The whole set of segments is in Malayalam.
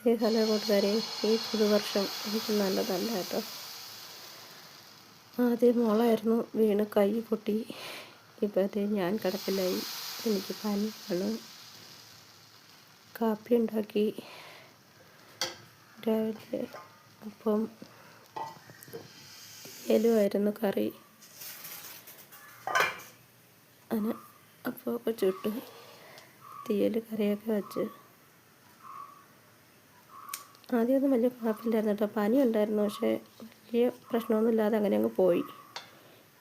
ഹലോ കൂട്ടുകാരെ, ഈ പുതുവർഷം എനിക്ക് നല്ലതല്ല കേട്ടോ. ആദ്യം മോളായിരുന്നു വീണ് കൈ പൊട്ടി. ഇപ്പോഴത്തെ ഞാൻ കിടപ്പിലായി. എനിക്ക് പനിയാണ്. കാപ്പി ഉണ്ടാക്കി രാവിലെ. അപ്പം എലുവായിരുന്നു കറി. അങ്ങനെ അപ്പമൊക്കെ ചുട്ട് തീയൽ കറിയൊക്കെ വെച്ച്. ആദ്യമൊന്നും വലിയ കുഴപ്പമില്ലായിരുന്നു കേട്ടോ. പനി ഉണ്ടായിരുന്നു, പക്ഷേ വലിയ പ്രശ്നമൊന്നുമില്ലാതെ അങ്ങനെ അങ്ങ് പോയി.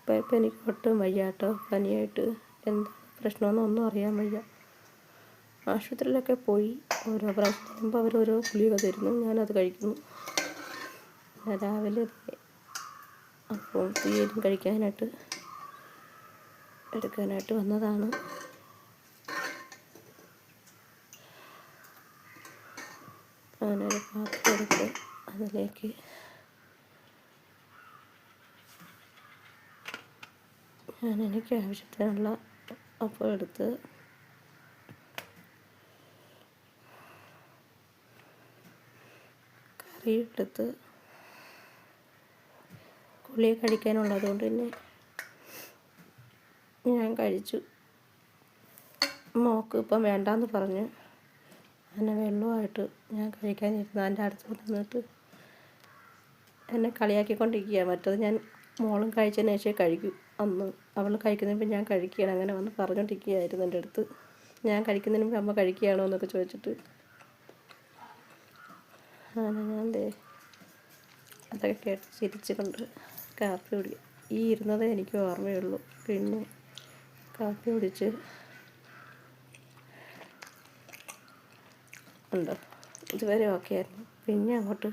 ഇപ്പം എനിക്ക് ഒട്ടും വയ്യ കേട്ടോ. പനിയായിട്ട് എന്താ പ്രശ്നമെന്നൊന്നും അറിയാൻ വയ്യ. ആശുപത്രിയിലൊക്കെ പോയി. ഓരോ പ്രാവശ്യം വരുമ്പോൾ അവരോരോ ഗുളിക തരുന്നു, ഞാനത് കഴിക്കുന്നു. രാവിലെ അപ്പോൾ തീയലും എടുക്കാനായിട്ട് വന്നതാണ്. അങ്ങനൊരു പാത്രം എടുത്ത് അതിലേക്ക് എനിക്ക് ആവശ്യത്തിനുള്ള അപ്പം എടുത്ത് കറി എടുത്ത് ഗുളിക കഴിക്കാനുള്ളത് കൊണ്ട് തന്നെ ഞാൻ കഴിച്ചു. മോക്ക് ഇപ്പം വേണ്ടാന്ന് പറഞ്ഞ് അങ്ങനെ വെള്ളമായിട്ട് ഞാൻ കഴിക്കാനിരുന്നു. എൻ്റെ അടുത്ത് നിന്നിട്ട് എന്നെ കളിയാക്കിക്കൊണ്ടിരിക്കുക. മറ്റത് ഞാൻ മോളും കഴിച്ചതിന് ശേഷമേ കഴിക്കൂ. അന്ന് അവൾ കഴിക്കുന്നതിന് ഞാൻ കഴിക്കുകയാണ്. അങ്ങനെ വന്ന് പറഞ്ഞുകൊണ്ടിരിക്കുകയായിരുന്നു എൻ്റെ അടുത്ത്. ഞാൻ കഴിക്കുന്നതിന് മുമ്പ് അമ്മ കഴിക്കുകയാണോ എന്നൊക്കെ ചോദിച്ചിട്ട്. അങ്ങനെ ഞാൻ അതൊക്കെ കേട്ട് ചിരിച്ചുകൊണ്ട് കാപ്പി കുടിക്കും. ഈ ഇരുന്നതേ എനിക്ക് ഓർമ്മയുള്ളൂ. പിന്നെ കാപ്പി കുടിച്ച് ഉണ്ടോ ഇതുവരെ ഓക്കെ ആയിരുന്നു. പിന്നെ അങ്ങോട്ട്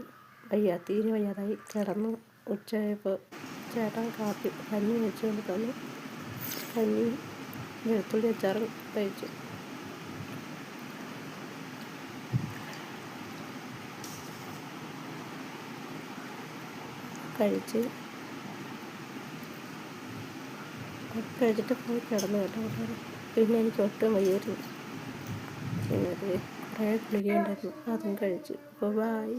തീരെ വയ്യാതായി കിടന്നു. ഉച്ചയായപ്പോൾ ചേട്ടൻ കഞ്ഞി വെച്ചുകൊണ്ട് തന്നു. കഞ്ഞി വെളുത്തുള്ളി അച്ചാറും കഴിച്ചു. കഴിച്ചിട്ട് പോയി കിടന്നു കേട്ടോ. പിന്നെ എനിക്ക് ഒട്ടും വയ്യായിരുന്നു. പിന്നെ കുറേ ഗുളിക ഉണ്ടായിരുന്നു, അതും കഴിച്ചു. അപ്പോൾ ബായ്.